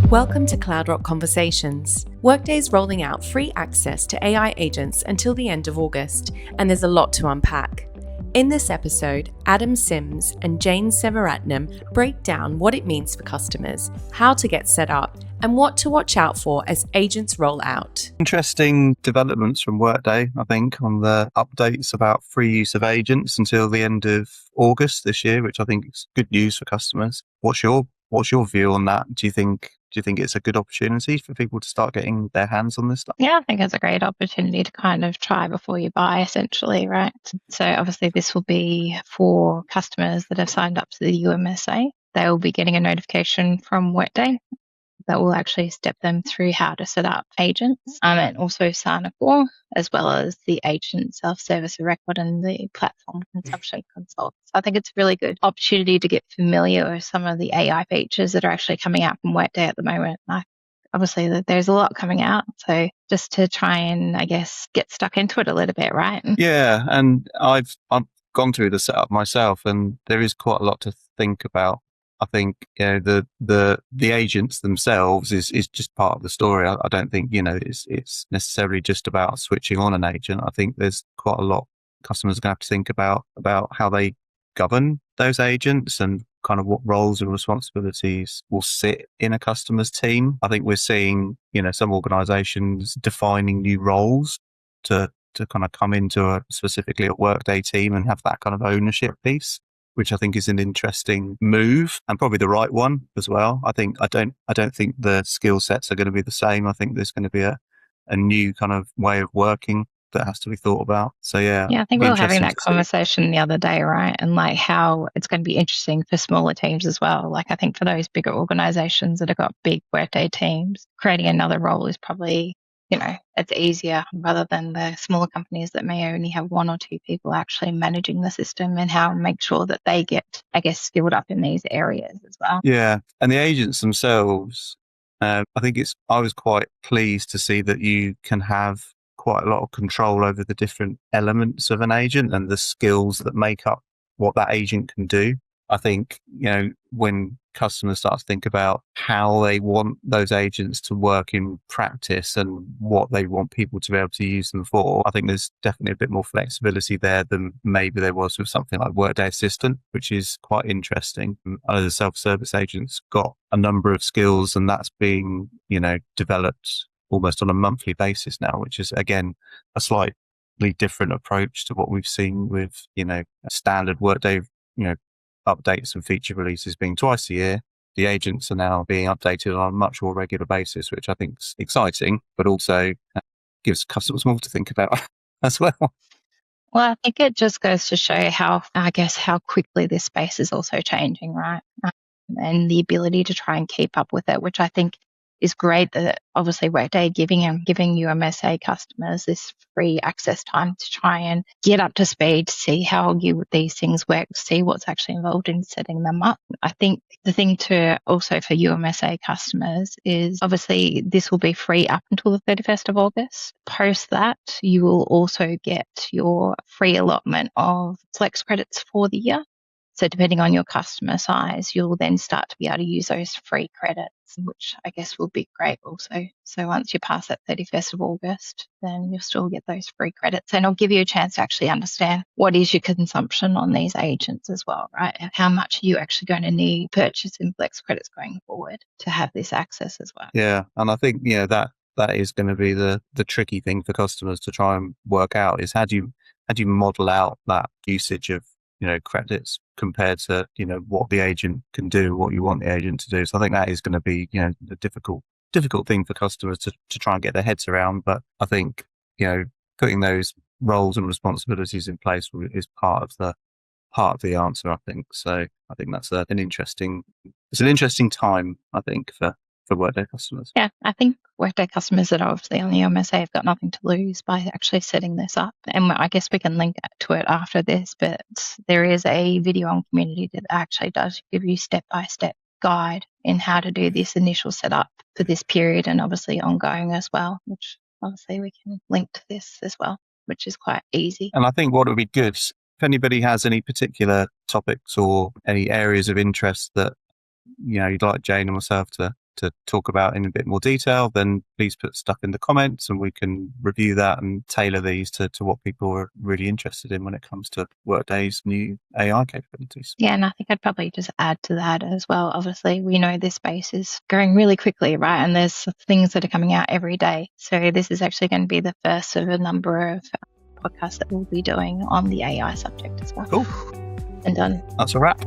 Welcome to CloudRock Conversations. Workday's rolling out free access to AI agents until the end of August, and there's a lot to unpack. In this episode, Adam Sims and Jane Sevaratnam break down what it means for customers, how to get set up, and what to watch out for as agents roll out. Interesting developments from Workday, I think, on the updates about free use of agents until the end of August this year, which I think is good news for customers. What's your view on that? Do you think it's a good opportunity for people to start getting their hands on this stuff? Yeah, I think it's a great opportunity to kind of try before you buy, essentially, right? So obviously this will be for customers that have signed up to the UMSA. They will be getting a notification from Workday that will actually step them through how to set up agents and also Sana 4, as well as the agent self-service record and the platform consumption consult. So I think it's a really good opportunity to get familiar with some of the AI features that are actually coming out from Workday at the moment. Obviously, there's a lot coming out, so just to try and, I guess, get stuck into it a little bit, right? Yeah, and I've gone through the setup myself, and there is quite a lot to think about. I think the agents themselves is just part of the story. I don't think it's necessarily just about switching on an agent. I think there's quite a lot customers are going to have to think about how they govern those agents and kind of what roles and responsibilities will sit in a customer's team. I think we're seeing some organisations defining new roles to kind of come into specifically a Workday team and have that kind of ownership piece, which I think is an interesting move and probably the right one as well. I don't think the skill sets are going to be the same. I think there's going to be a new kind of way of working that has to be thought about. So yeah, I think we were having that conversation the other day, right? And like how it's going to be interesting for smaller teams as well. Like I think for those bigger organizations that have got big Workday teams, creating another role is probably, it's easier rather than the smaller companies that may only have one or two people actually managing the system and how to make sure that they get, I guess, skilled up in these areas as well. Yeah. And the agents themselves, I was quite pleased to see that you can have quite a lot of control over the different elements of an agent and the skills that make up what that agent can do. I think, when customers start to think about how they want those agents to work in practice and what they want people to be able to use them for, I think there's definitely a bit more flexibility there than maybe there was with something like Workday Assistant, which is quite interesting. I know the self-service agents got a number of skills and that's being, developed almost on a monthly basis now, which is, again, a slightly different approach to what we've seen with, standard Workday, updates and feature releases being twice a year. The agents are now being updated on a much more regular basis, which I think is exciting, but also gives customers more to think about as well. Well, I think it just goes to show how quickly this space is also changing, right? And the ability to try and keep up with it, which I think is great that obviously Workday giving UMSA customers this free access time to try and get up to speed, see how these things work, see what's actually involved in setting them up. I think the thing to also for UMSA customers is obviously this will be free up until the 31st of August. Post that, you will also get your free allotment of flex credits for the year. So depending on your customer size, you'll then start to be able to use those free credits, which I guess will be great also. So once you pass that 31st of August, then you'll still get those free credits. And it'll give you a chance to actually understand what is your consumption on these agents as well, right? And how much are you actually going to need purchase in flex credits going forward to have this access as well. Yeah. And I think, that is going to be the tricky thing for customers to try and work out is how do you model out that usage of credits compared to, what the agent can do, what you want the agent to do. So I think that is going to be, the difficult thing for customers to try and get their heads around. But I think, putting those roles and responsibilities in place is part of the answer, I think. So I think that's an interesting time, I think, for Workday customers. Yeah, I think Workday customers that are obviously on the UMSA have got nothing to lose by actually setting this up. And I guess we can link to it after this, but there is a video on Community that actually does give you step-by-step guide in how to do this initial setup for this period and obviously ongoing as well, which obviously we can link to this as well, which is quite easy. And I think what would be good, if anybody has any particular topics or any areas of interest that you'd like Jane and myself to talk about in a bit more detail, then please put stuff in the comments and we can review that and tailor these to what people are really interested in when it comes to Workday's new AI capabilities. Yeah, and I think I'd probably just add to that as well. Obviously, we know this space is growing really quickly, right? And there's things that are coming out every day. So this is actually going to be the first of a number of podcasts that we'll be doing on the AI subject as well. Cool. And done. That's a wrap.